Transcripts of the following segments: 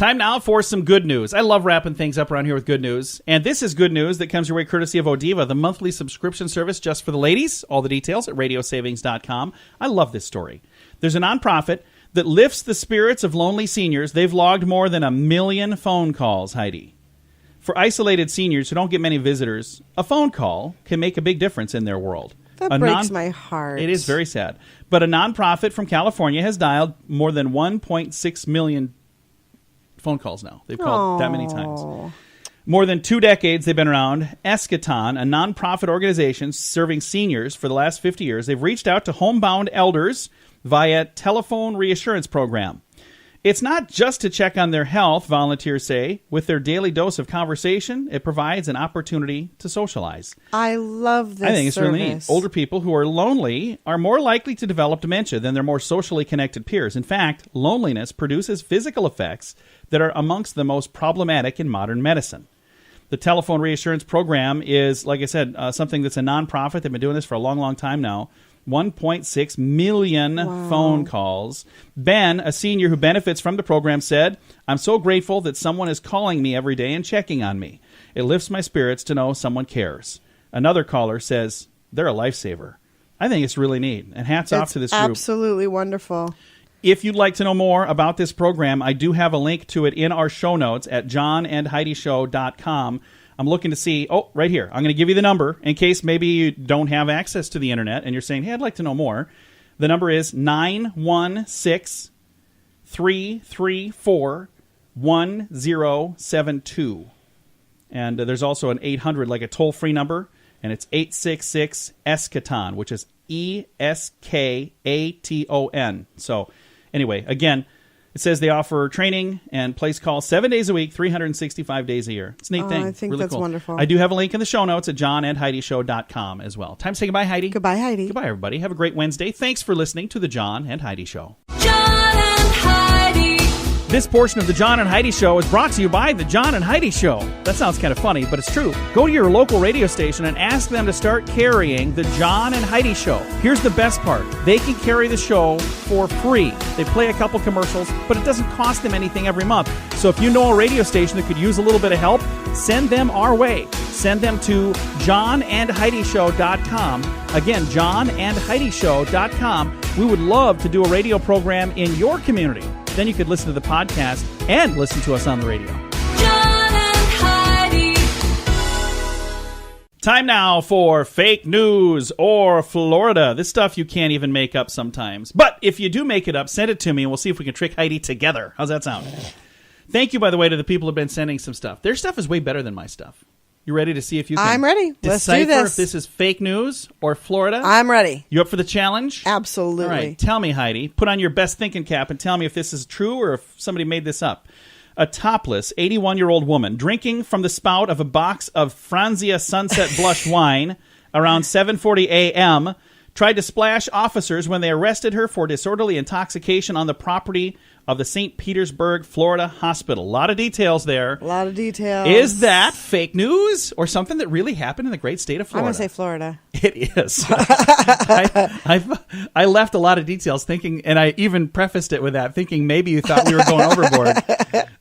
Time now for some good news. I love wrapping things up around here with good news. And this is good news that comes your way courtesy of Odiva, the monthly subscription service just for the ladies. All the details at radiosavings.com. I love this story. There's a nonprofit that lifts the spirits of lonely seniors. They've logged more than 1 million phone calls, Heidi. For isolated seniors who don't get many visitors, a phone call can make a big difference in their world. That breaks my heart. It is very sad. But a nonprofit from California has dialed more than 1.6 million phone calls now. They've called that many times. More than 2 decades they've been around. Eschaton, a nonprofit organization serving seniors for the last 50 years, they've reached out to homebound elders via telephone reassurance program. It's not just to check on their health, volunteers say. With their daily dose of conversation, it provides an opportunity to socialize. I love this I think it's service. really neat. Older people who are lonely are more likely to develop dementia than their more socially connected peers. In fact, loneliness produces physical effects that are amongst the most problematic in modern medicine. The telephone reassurance program is, like I said, something that's a nonprofit. They've been doing this for a long, long time now. 1.6 million phone calls. Ben, a senior who benefits from the program, said, "I'm so grateful that someone is calling me every day and checking on me. It lifts my spirits to know someone cares." Another caller says, "They're a lifesaver." I think it's really neat. And hats off to this group. Absolutely wonderful. If you'd like to know more about this program, I do have a link to it in our show notes at johnandheidishow.com. I'm looking to see, right here. I'm going to give you the number in case maybe you don't have access to the internet and you're saying, hey, I'd like to know more. The number is 916-334-1072. And there's also an 800, like a toll-free number, and it's 866-ESCHATON, which is ESKATON. So anyway, again, it says they offer training and place calls 7 days a week, 365 days a year. It's a neat thing. I think really that's cool. wonderful. I do have a link in the show notes at johnandheidishow.com as well. Time to say goodbye, Heidi. Goodbye, Heidi. Goodbye, everybody. Have a great Wednesday. Thanks for listening to The John and Heidi Show. John and Heidi. This portion of The John and Heidi Show is brought to you by The John and Heidi Show. That sounds kind of funny, but it's true. Go to your local radio station and ask them to start carrying The John and Heidi Show. Here's the best part. They can carry the show for free. They play a couple commercials, but it doesn't cost them anything every month. So if you know a radio station that could use a little bit of help, send them our way. Send them to johnandheidishow.com. Again, johnandheidishow.com. We would love to do a radio program in your community. Then you could listen to the podcast and listen to us on the radio. John and Heidi. Time now for fake news or Florida. This stuff you can't even make up sometimes. But if you do make it up, send it to me and we'll see if we can trick Heidi together. How's that sound? Thank you, by the way, to the people who have been sending some stuff. Their stuff is way better than my stuff. You ready to see if you can I'm ready. Let's do decipher this. if this is fake news or Florida? I'm ready. You up for the challenge? Absolutely. All right, tell me, Heidi. Put on your best thinking cap and tell me if this is true or if somebody made this up. A topless 81-year-old woman drinking from the spout of a box of Franzia Sunset Blush wine around 7:40 a.m. tried to splash officers when they arrested her for disorderly intoxication on the property of the St. Petersburg, Florida hospital. A lot of details there. A lot of details. Is that fake news or something that really happened in the great state of Florida? I'm going to say Florida. It is. I left a lot of details thinking, and I even prefaced it with that, thinking maybe you thought we were going overboard.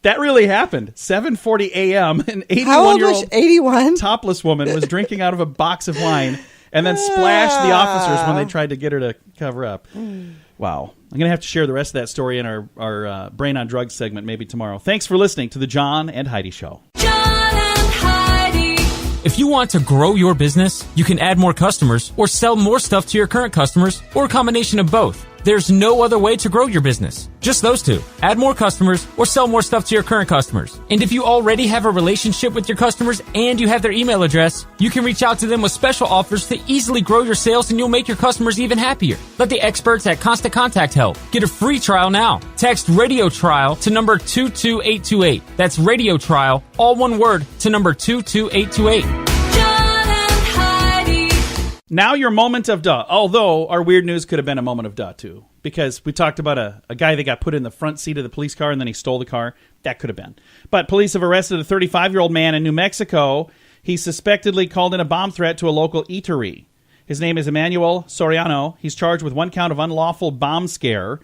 That really happened. 7:40 a.m. An 81-year-old 81? topless woman was drinking out of a box of wine and then splashed the officers when they tried to get her to cover up. Wow. I'm going to have to share the rest of that story in our Brain on Drugs segment maybe tomorrow. Thanks for listening to The John and Heidi Show. John and Heidi. If you want to grow your business, you can add more customers or sell more stuff to your current customers or a combination of both. There's no other way to grow your business. Just those two. Add more customers or sell more stuff to your current customers. And if you already have a relationship with your customers and you have their email address, you can reach out to them with special offers to easily grow your sales and you'll make your customers even happier. Let the experts at Constant Contact help. Get a free trial now. Text Radio Trial to number 22828. That's Radio Trial, all one word, to number 22828. Now your moment of duh. Although our weird news could have been a moment of duh, too. Because we talked about a guy that got put in the front seat of the police car and then he stole the car. That could have been. But police have arrested a 35-year-old man in New Mexico. He suspectedly called in a bomb threat to a local eatery. His name is Emmanuel Soriano. He's charged with 1 count of unlawful bomb scare.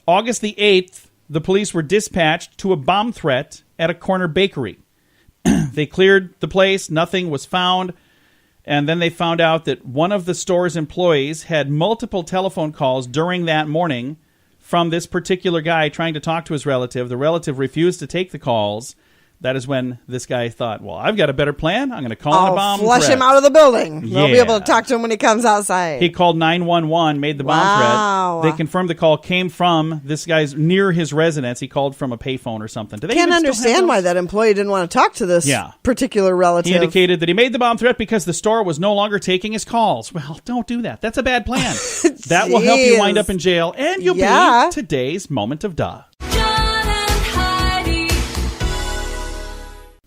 August the 8th, the police were dispatched to a bomb threat at a corner bakery. They cleared the place. Nothing was found. And then they found out that one of the store's employees had multiple telephone calls during that morning from this particular guy trying to talk to his relative. The relative refused to take the calls. That is when this guy thought, well, I've got a better plan. I'm going to call in a bomb flush threat. him out of the building. They'll be Yeah. able to talk to him when he comes outside. He called 911, made the bomb Wow. threat. They confirmed the call came from this guy's near his residence. He called from a payphone or something. Do they Can't even still have understand why those? that employee didn't want to talk to this particular relative. He indicated that he made the bomb threat because the store was no longer taking his calls. Well, don't do that. That's a bad plan. That will help you wind up in jail, and you'll be today's moment of duh. John and Heidi.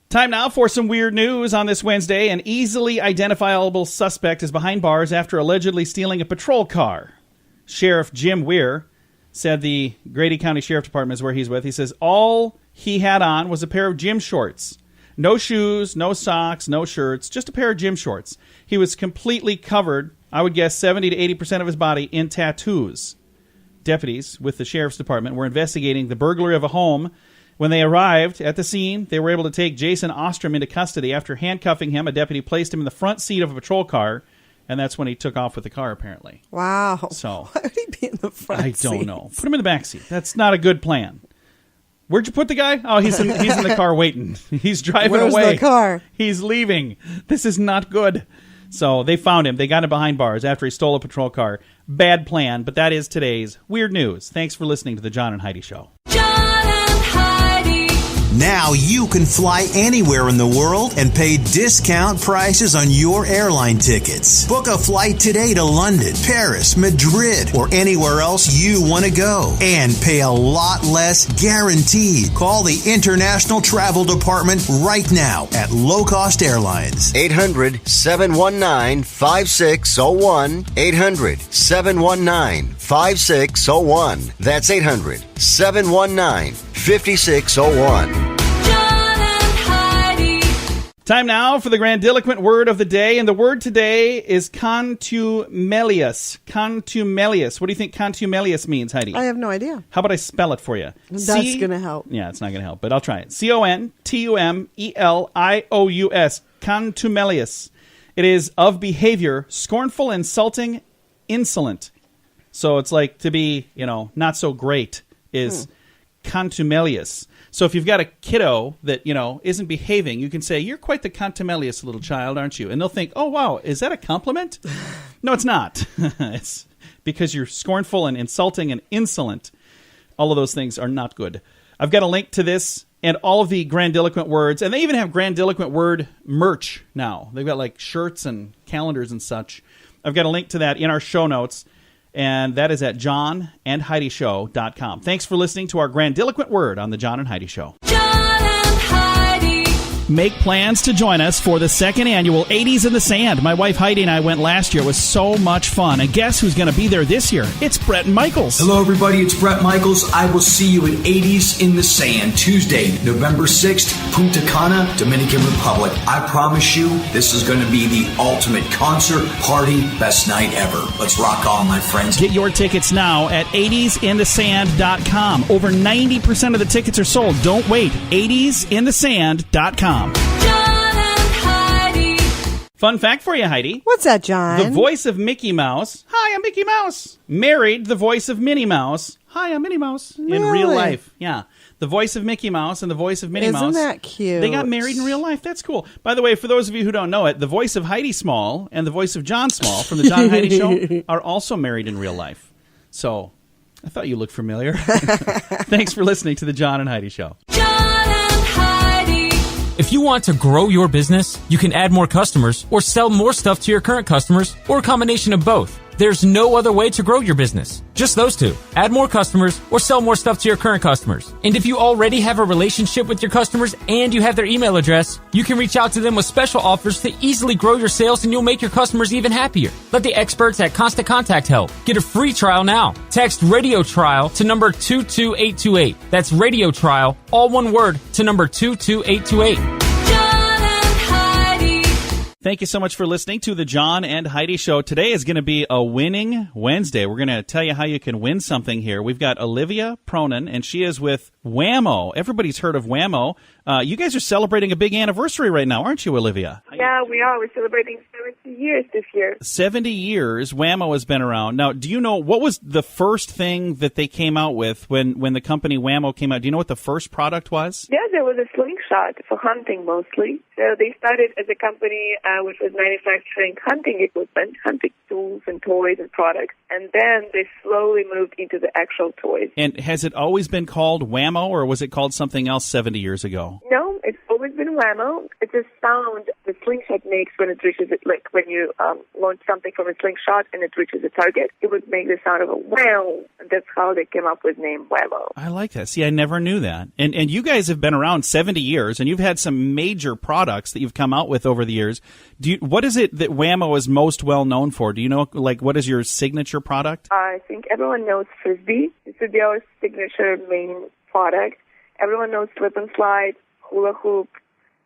Time now for some weird news on this Wednesday. An easily identifiable suspect is behind bars after allegedly stealing a patrol car. Sheriff Jim Weir said the Grady County Sheriff Department is where he's with. He says all he had on was a pair of gym shorts. No shoes, no socks, no shirts, just a pair of gym shorts. He was completely covered, I would guess 70 to 80% of his body, in tattoos. Deputies with the Sheriff's Department were investigating the burglary of a home. When they arrived at the scene, they were able to take Jason Ostrom into custody. After handcuffing him, a deputy placed him in the front seat of a patrol car, and that's when he took off with the car, apparently. Wow. So, why would he be in the front I don't seat? know. Put him in the back seat. That's not a good plan. Where'd you put the guy? Oh, he's in the car waiting. He's driving Where's away. the car? He's leaving. This is not good. So they found him. They got him behind bars after he stole a patrol car. Bad plan, but that is today's weird news. Thanks for listening to the John and Heidi Show. John and Heidi. Now you can fly anywhere in the world and pay discount prices on your airline tickets. Book a flight today to London, Paris, Madrid, or anywhere else you want to go. And pay a lot less guaranteed. Call the International Travel Department right now at Low Cost Airlines. 800-719-5601. 800-719-5601. That's 800-719-5601. John and Heidi. Time now for the grandiloquent word of the day, and the word today is contumelious. Contumelious. What do you think contumelious means, Heidi? I have no idea. How about I spell it for you? That's going to help. Yeah, it's not going to help, but I'll try it. Contumelious. Contumelious. It is of behavior, scornful, insulting, insolent. So it's like to be, not so great is contumelious. So if you've got a kiddo that, isn't behaving, you can say, you're quite the contumelious little child, aren't you? And they'll think, oh, wow, is that a compliment? No, it's not. It's because you're scornful and insulting and insolent. All of those things are not good. I've got a link to this and all of the grandiloquent words. And they even have grandiloquent word merch now. They've got like shirts and calendars and such. I've got a link to that in our show notes. And that is at johnandheidishow.com. Thanks for listening to our grandiloquent word on the John and Heidi Show. John and Heidi. Make plans to join us for the second annual 80s in the Sand. My wife Heidi and I went last year. It was so much fun. And guess who's going to be there this year? It's Brett Michaels. Hello, everybody. It's Brett Michaels. I will see you at 80s in the Sand, Tuesday, November 6th, Punta Cana, Dominican Republic. I promise you, this is going to be the ultimate concert, party, best night ever. Let's rock on, my friends. Get your tickets now at 80sinthesand.com. Over 90% of the tickets are sold. Don't wait. 80sinthesand.com. John and Heidi. Fun fact for you, Heidi. What's that, John? The voice of Mickey Mouse, hi, I'm Mickey Mouse, married the voice of Minnie Mouse, hi, I'm Minnie Mouse, in real Really? life. Yeah. The voice of Mickey Mouse and the voice of Minnie Mouse. Isn't that cute? They got married in real life. That's cool. By the way, for those of you who don't know it, the voice of Heidi Small and the voice of John Small from the John and Heidi Show are also married in real life. So, I thought you looked familiar. Thanks for listening to the John and Heidi Show. John and Heidi. If you want to grow your business, you can add more customers or sell more stuff to your current customers or a combination of both. There's no other way to grow your business. Just those two. Add more customers or sell more stuff to your current customers. And if you already have a relationship with your customers and you have their email address, you can reach out to them with special offers to easily grow your sales, and you'll make your customers even happier. Let the experts at Constant Contact help. Get a free trial now. Text Radio Trial to number 22828. That's Radio Trial, all one word, to number 22828. John and Heidi. Thank you so much for listening to the John and Heidi Show. Today is going to be a winning Wednesday. We're going to tell you how you can win something here. We've got Olivia Pronin, and she is with wham-o. Everybody's heard of wham-o. You guys are celebrating a big anniversary right now, aren't you, Olivia? Yeah, we are. We're celebrating 70 years this year. 70 years, wham-o has been around. Now, do you know, what was the first thing that they came out with when the company wham-o came out? Do you know what the first product was? Yeah, there was a slingshot for hunting mostly. So they started as a company which was manufacturing hunting equipment, hunting tools and toys and products. And then they slowly moved into the actual toys. And has it always been called wham-o, or was it called something else 70 years ago? No, it's always been wham-o. It's a sound the slingshot makes when it reaches it, like when you launch something from a slingshot and it reaches a target. It would make the sound of a wham, and that's how they came up with the name wham-o. I like that. See, I never knew that. And you guys have been around 70 years, and you've had some major products that you've come out with over the years. What is it that wham-o is most well known for? Do you know, like, what is your signature product? I think everyone knows Frisbee. This would be our signature main product. Everyone knows slip and slide, hula hoop,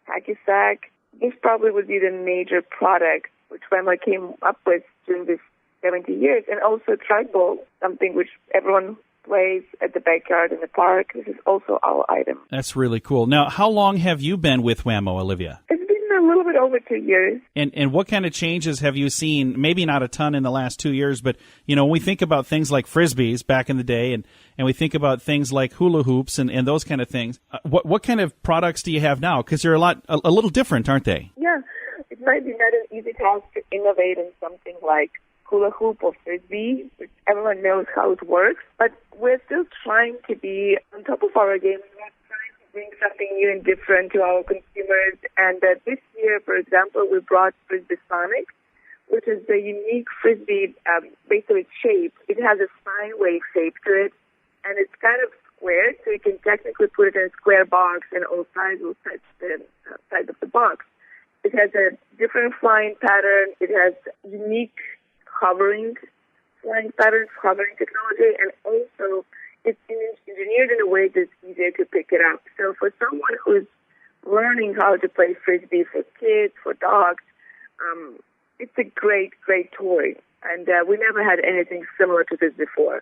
hacky sack. This probably would be the major product which wham-o came up with during this 70 years. And also trike ball, something which everyone plays at the backyard in the park. This is also our item. That's really cool. Now, how long have you been with wham-o, Olivia? It's been a little bit over 2 years. And what kind of changes have you seen? Maybe not a ton in the last 2 years, but, you know, when we think about things like Frisbees back in the day, and we think about things like hula hoops and those kind of things, what kind of products do you have now? Because they're a little different, aren't they? Yeah. It might be not an easy task to innovate in something like hula hoop or Frisbee, which everyone knows how it works, but we're still trying to be on top of our game. We're trying to bring something new and different to our consumers. And this year, for example, we brought Frisbee Sonic, which is a unique Frisbee based on its shape. It has a sine wave shape to it, and it's kind of square, so you can technically put it in a square box, and all sides will touch the side of the box. It has a different flying pattern. It has unique flying patterns, hovering technology, and also it's engineered in a way that's easier to pick it up. So for someone who's learning how to play Frisbee, for kids, for dogs, it's a great, great toy. And we never had anything similar to this before.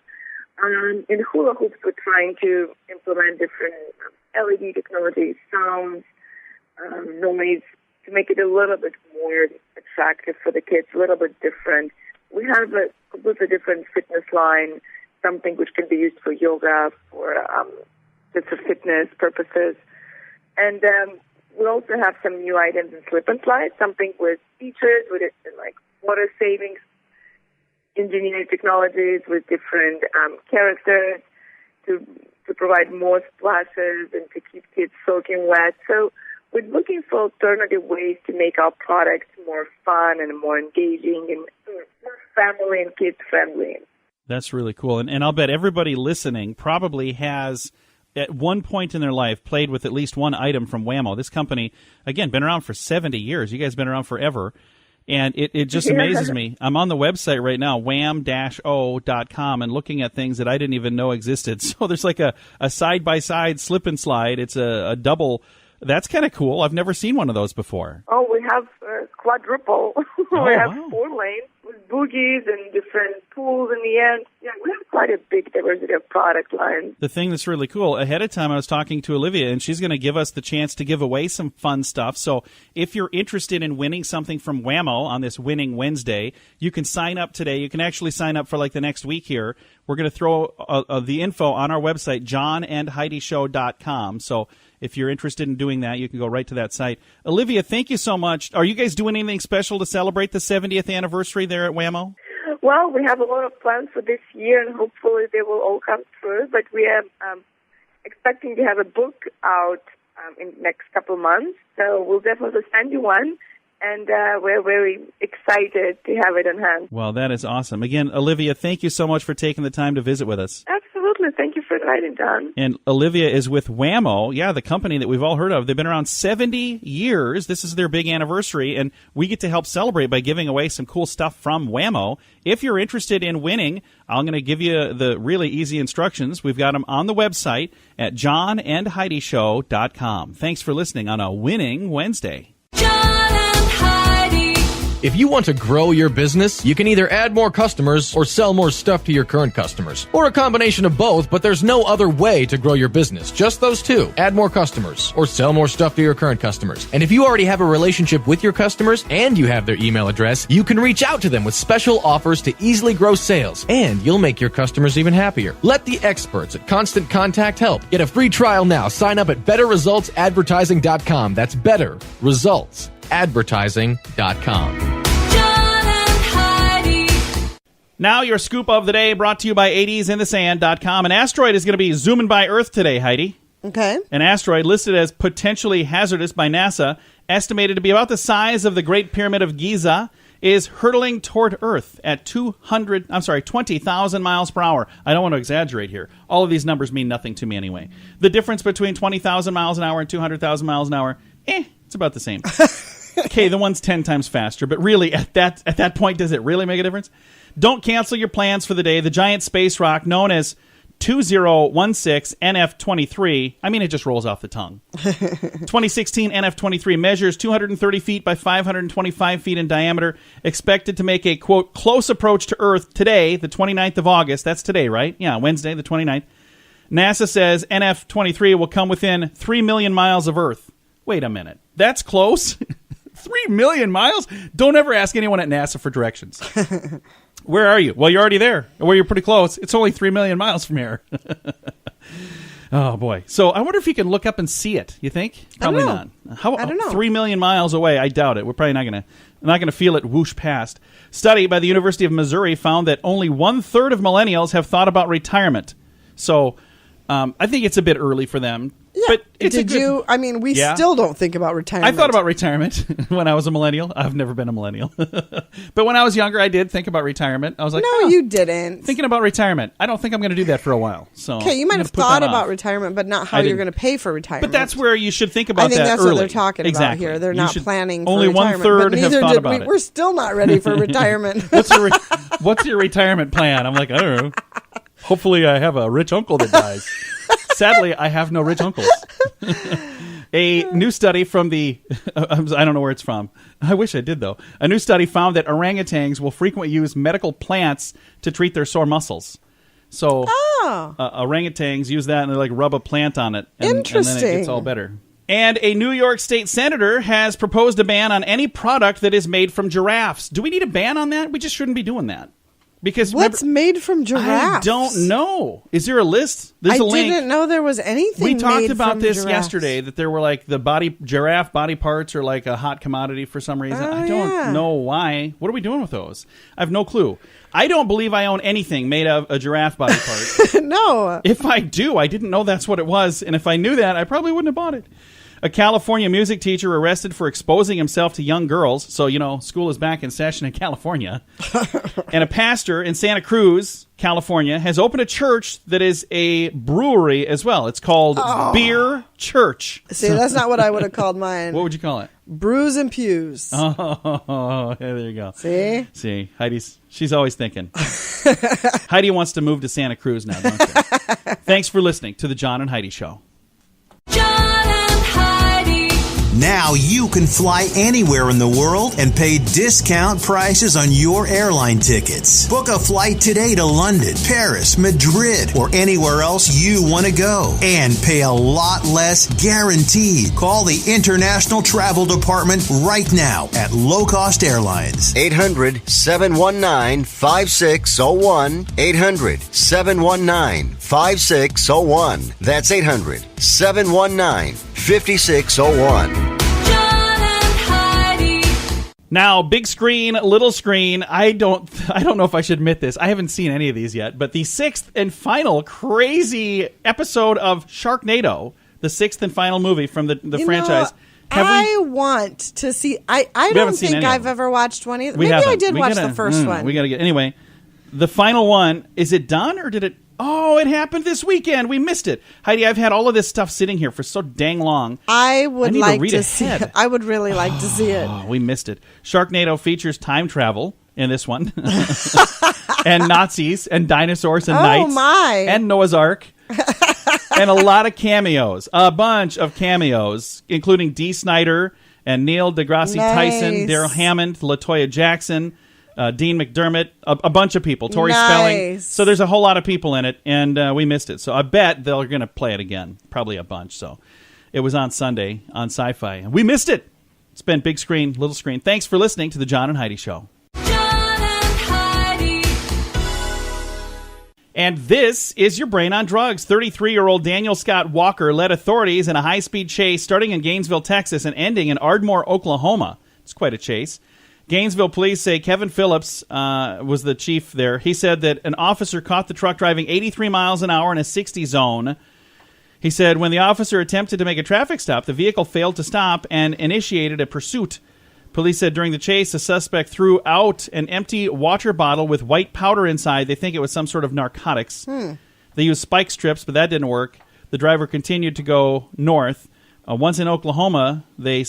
In hula hoops, we're trying to implement different LED technology, sounds, noise, to make it a little bit more attractive for the kids, a little bit different. We have a completely different fitness line, something which can be used for yoga, for just for fitness purposes. And we also have some new items in slip and slide, something with features, with it, like water savings, engineering technologies with different characters to provide more splashes and to keep kids soaking wet. So we're looking for alternative ways to make our products more fun and more engaging and more family and kids friendly. That's really cool. And I'll bet everybody listening probably has, at one point in their life, played with at least one item from wham-o. This company, again, been around for 70 years. You guys have been around forever. And it just amazes me. I'm on the website right now, wham-o.com, and looking at things that I didn't even know existed. So there's like a side-by-side slip and slide. It's a double. That's kind of cool. I've never seen one of those before. Oh, we have quadruple. We have wow. 4 lanes with boogies and different pools in the end. Yeah, we have quite a big diversity of product lines. The thing that's really cool, ahead of time I was talking to Olivia, and she's going to give us the chance to give away some fun stuff. So if you're interested in winning something from wham-o on this Winning Wednesday, you can sign up today. You can actually sign up for like the next week here. We're going to throw the info on our website, johnandheidishow.com. So if you're interested in doing that, you can go right to that site. Olivia, thank you so much. Are you guys doing anything special to celebrate the 70th anniversary there at wham-o? Well, we have a lot of plans for this year, and hopefully they will all come through. But we are expecting to have a book out in the next couple of months. So we'll definitely send you one. And we're very excited to have it in hand. Well, that is awesome. Again, Olivia, thank you so much for taking the time to visit with us. Absolutely. Thank you for inviting, John. And Olivia is with wham-o, the company that we've all heard of. They've been around 70 years. This is their big anniversary, and we get to help celebrate by giving away some cool stuff from wham-o. If you're interested in winning, I'm going to give you the really easy instructions. We've got them on the website at johnandheidishow.com. Thanks for listening on a Winning Wednesday. John and Heidi. If you want to grow your business, you can either add more customers or sell more stuff to your current customers. Or a combination of both, but there's no other way to grow your business. Just those two. Add more customers or sell more stuff to your current customers. And if you already have a relationship with your customers and you have their email address, you can reach out to them with special offers to easily grow sales. And you'll make your customers even happier. Let the experts at Constant Contact help. Get a free trial now. Sign up at betterresultsadvertising.com. That's betterresultsadvertising.com. Now your scoop of the day brought to you by 80sinthesand.com. An asteroid is going to be zooming by Earth today, Heidi. Okay. An asteroid listed as potentially hazardous by NASA, estimated to be about the size of the Great Pyramid of Giza, is hurtling toward Earth at 20,000 miles per hour. I don't want to exaggerate here. All of these numbers mean nothing to me anyway. The difference between 20,000 miles an hour and 200,000 miles an hour, it's about the same. Okay, the one's 10 times faster, but really, at that point, does it really make a difference? Don't cancel your plans for the day. The giant space rock known as 2016 NF23, it just rolls off the tongue. 2016 NF23 measures 230 feet by 525 feet in diameter, expected to make a, quote, close approach to Earth today, the 29th of August. That's today, right? Yeah, Wednesday, the 29th. NASA says NF23 will come within 3 million miles of Earth. Wait a minute. That's close? 3 million miles? Don't ever ask anyone at NASA for directions. Where are you? Well, you're already there. Well, you're pretty close. It's only 3 million miles from here. Oh, boy. So I wonder if you can look up and see it. You think? Probably not. I don't know. 3 million miles away? I doubt it. We're probably not going to feel it whoosh past. Study by the University of Missouri found that only 1/3 of millennials have thought about retirement. So I think it's a bit early for them. Yeah. But it's we still don't think about retirement. I thought about retirement when I was a millennial. I've never been a millennial. But when I was younger, I did think about retirement. I was like, no, you didn't. Thinking about retirement. I don't think I'm going to do that for a while. So okay, you might have thought about retirement, but not how you're going to pay for retirement. But that's where you should think about that early. I think that's what they're talking about here. They're not planning for retirement. Only 1/3 have thought about it. We're still not ready for retirement. What's your retirement plan? I'm like, I don't know. Hopefully I have a rich uncle that dies. Sadly, I have no rich uncles. A new study from I don't know where it's from. I wish I did, though. A new study found that orangutans will frequently use medical plants to treat their sore muscles. So orangutans use that and they rub a plant on it. Interesting. And then it gets all better. And a New York State senator has proposed a ban on any product that is made from giraffes. Do we need a ban on that? We just shouldn't be doing that. Because what's made from giraffes? I don't know. Is there a list? There's a link. I didn't know there was anything. We talked about this giraffes. yesterday. That there were the giraffe body parts are like a hot commodity for some reason. I don't know why. What are we doing with those? I have no clue. I don't believe I own anything made of a giraffe body part. No. If I do, I didn't know that's what it was, and if I knew that, I probably wouldn't have bought it. A California music teacher arrested for exposing himself to young girls. So, school is back in session in California. And a pastor in Santa Cruz, California, has opened a church that is a brewery as well. It's called Beer Church. See, that's not what I would have called mine. What would you call it? Brews and Pews. Oh, there you go. See, she's always thinking. Heidi wants to move to Santa Cruz now, don't you? Thanks for listening to The John and Heidi Show. Now you can fly anywhere in the world and pay discount prices on your airline tickets. Book a flight today to London, Paris, Madrid, or anywhere else you want to go. And pay a lot less guaranteed. Call the International Travel Department right now at Low Cost Airlines. 800-719-5601. 800-719-5601. That's 800-719-5601. Now, big screen, little screen. I don't know if I should admit this. I haven't seen any of these yet, but the 6th and final crazy episode of Sharknado, the 6th and final movie from the franchise. I want to see. I don't think I've ever watched one either. Maybe I did watch the first one. We got to get anyway. The final one, is it done or did it? Oh, it happened this weekend. We missed it. Heidi, I've had all of this stuff sitting here for so dang long. I would like to see it. I would really like to see it. We missed it. Sharknado features time travel in this one. And Nazis and dinosaurs and knights. My. And Noah's Ark. And a lot of cameos. A bunch of cameos, including Dee Snider and Neil deGrasse Tyson, Daryl Hammond, LaToya Jackson, Dean McDermott, a bunch of people, Tori Spelling. So there's a whole lot of people in it, and we missed it. So I bet they're going to play it again, probably a bunch. So it was on Sunday on Sci-Fi, and we missed it. It's been big screen, little screen. Thanks for listening to the John and Heidi Show. And this is your brain on drugs. 33-year-old Daniel Scott Walker led authorities in a high-speed chase starting in Gainesville, Texas, and ending in Ardmore, Oklahoma. It's quite a chase. Gainesville police say Kevin Phillips was the chief there. He said that an officer caught the truck driving 83 miles an hour in a 60 zone. He said when the officer attempted to make a traffic stop, the vehicle failed to stop and initiated a pursuit. Police said during the chase, the suspect threw out an empty water bottle with white powder inside. They think it was some sort of narcotics. They used spike strips, but that didn't work. The driver continued to go north. Once in Oklahoma, the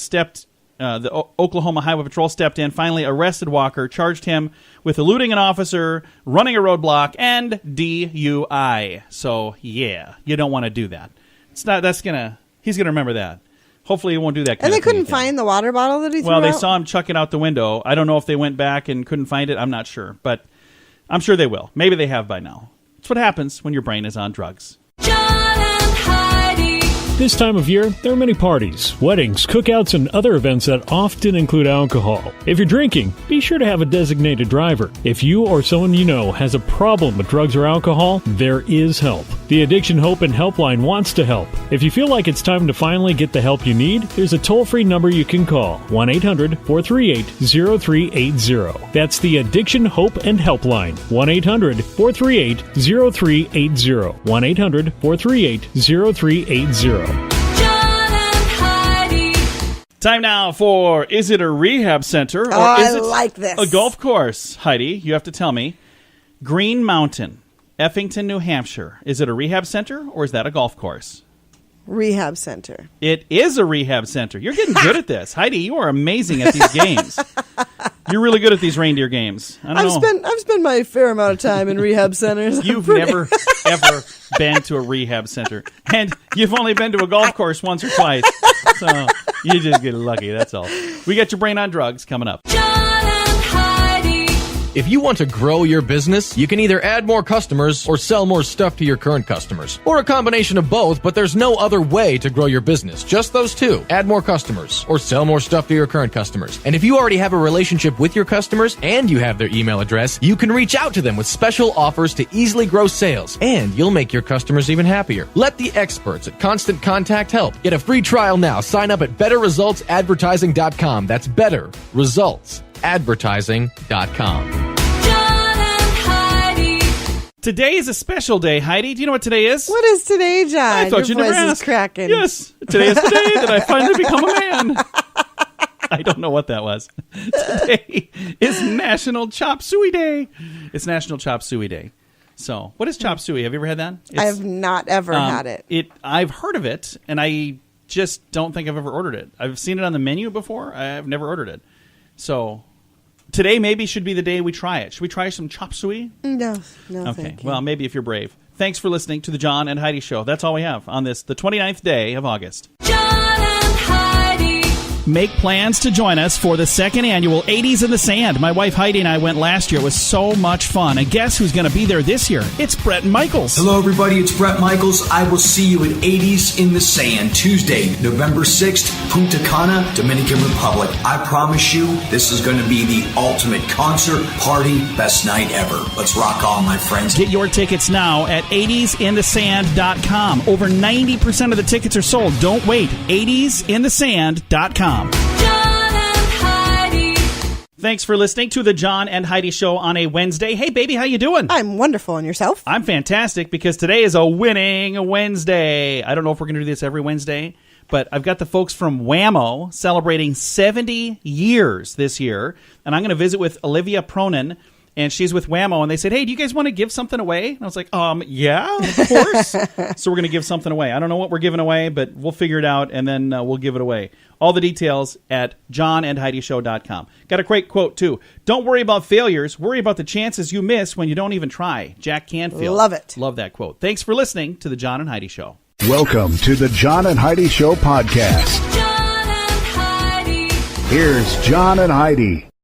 Oklahoma Highway Patrol stepped in, finally arrested Walker, charged him with eluding an officer, running a roadblock, and DUI. So, yeah, you don't want to do that. He's going to remember that. Hopefully he won't do that kind of thing. And they couldn't find the water bottle that he threw out? Well, they out? saw him chuck it out the window. I don't know if they went back and couldn't find it. I'm not sure. But I'm sure they will. Maybe they have by now. It's what happens when your brain is on drugs. John and Heidi. This time of year, there are many parties, weddings, cookouts, and other events that often include alcohol. If you're drinking, be sure to have a designated driver. If you or someone you know has a problem with drugs or alcohol, there is help. The Addiction Hope and Helpline wants to help. If you feel like it's time to finally get the help you need, there's a toll-free number you can call, 1-800-438-0380. That's the Addiction Hope and Helpline, 1-800-438-0380, 1-800-438-0380. Time now for Is It a Rehab Center or is it like this. A golf course? Heidi, you have to tell me. Green Mountain, Effington, New Hampshire. Is it a rehab center or is that a golf course? Rehab center. It is a rehab center. You're getting good at this. Heidi, you are amazing at these games. You're really good at these reindeer games. I've spent my fair amount of time in rehab centers. You've never, ever been to a rehab center. And you've only been to a golf course once or twice. So you just get lucky, that's all. We got your brain on drugs coming up. If you want to grow your business, you can either add more customers or sell more stuff to your current customers. Or a combination of both, but there's no other way to grow your business. Just those two. Add more customers or sell more stuff to your current customers. And if you already have a relationship with your customers and you have their email address, you can reach out to them with special offers to easily grow sales. And you'll make your customers even happier. Let the experts at Constant Contact help. Get a free trial now. Sign up at BetterResultsAdvertising.com. That's BetterResultsAdvertising.com. Today is a special day, Heidi. Do you know what today is? What is today, John? I thought you never asked. Cracking. Yes, today is the day that I finally become a man. I don't know what that was. Today is National Chop Suey Day. It's National Chop Suey Day. So, what is chop suey? Have you ever had that? I have not ever had it. I've heard of it, and I just don't think I've ever ordered it. I've seen it on the menu before. I've never ordered it. So today maybe should be the day we try it. Should we try some chop suey? No, okay. Thank you. Well, maybe if you're brave. Thanks for listening to the John and Heidi Show. That's all we have on this, the 29th day of August. John and Heidi. Make plans to join us for the second annual 80s in the Sand. My wife Heidi and I went last year. It was so much fun. And guess who's going to be there this year? It's Brett Michaels. Hello, everybody. It's Brett Michaels. I will see you at 80s in the Sand, Tuesday, November 6th, Punta Cana, Dominican Republic. I promise you, this is going to be the ultimate concert, party, best night ever. Let's rock on, my friends. Get your tickets now at 80sinthesand.com. Over 90% of the tickets are sold. Don't wait. 80sinthesand.com. John and Heidi. Thanks for listening to the John and Heidi Show on a Wednesday. Hey, baby, how you doing? I'm wonderful. And yourself? I'm fantastic because today is a winning Wednesday. I don't know if we're going to do this every Wednesday, but I've got the folks from wham-o celebrating 70 years this year, and I'm going to visit with Olivia Pronin, and she's with wham-o, and they said, hey, do you guys want to give something away? And I was like, yeah, of course. So we're going to give something away. I don't know what we're giving away, but we'll figure it out, and then we'll give it away. All the details at johnandheidishow.com. Got a great quote, too. Don't worry about failures. Worry about the chances you miss when you don't even try. Jack Canfield. Love it. Love that quote. Thanks for listening to the John and Heidi Show. Welcome to the John and Heidi Show podcast. John and Heidi. Here's John and Heidi.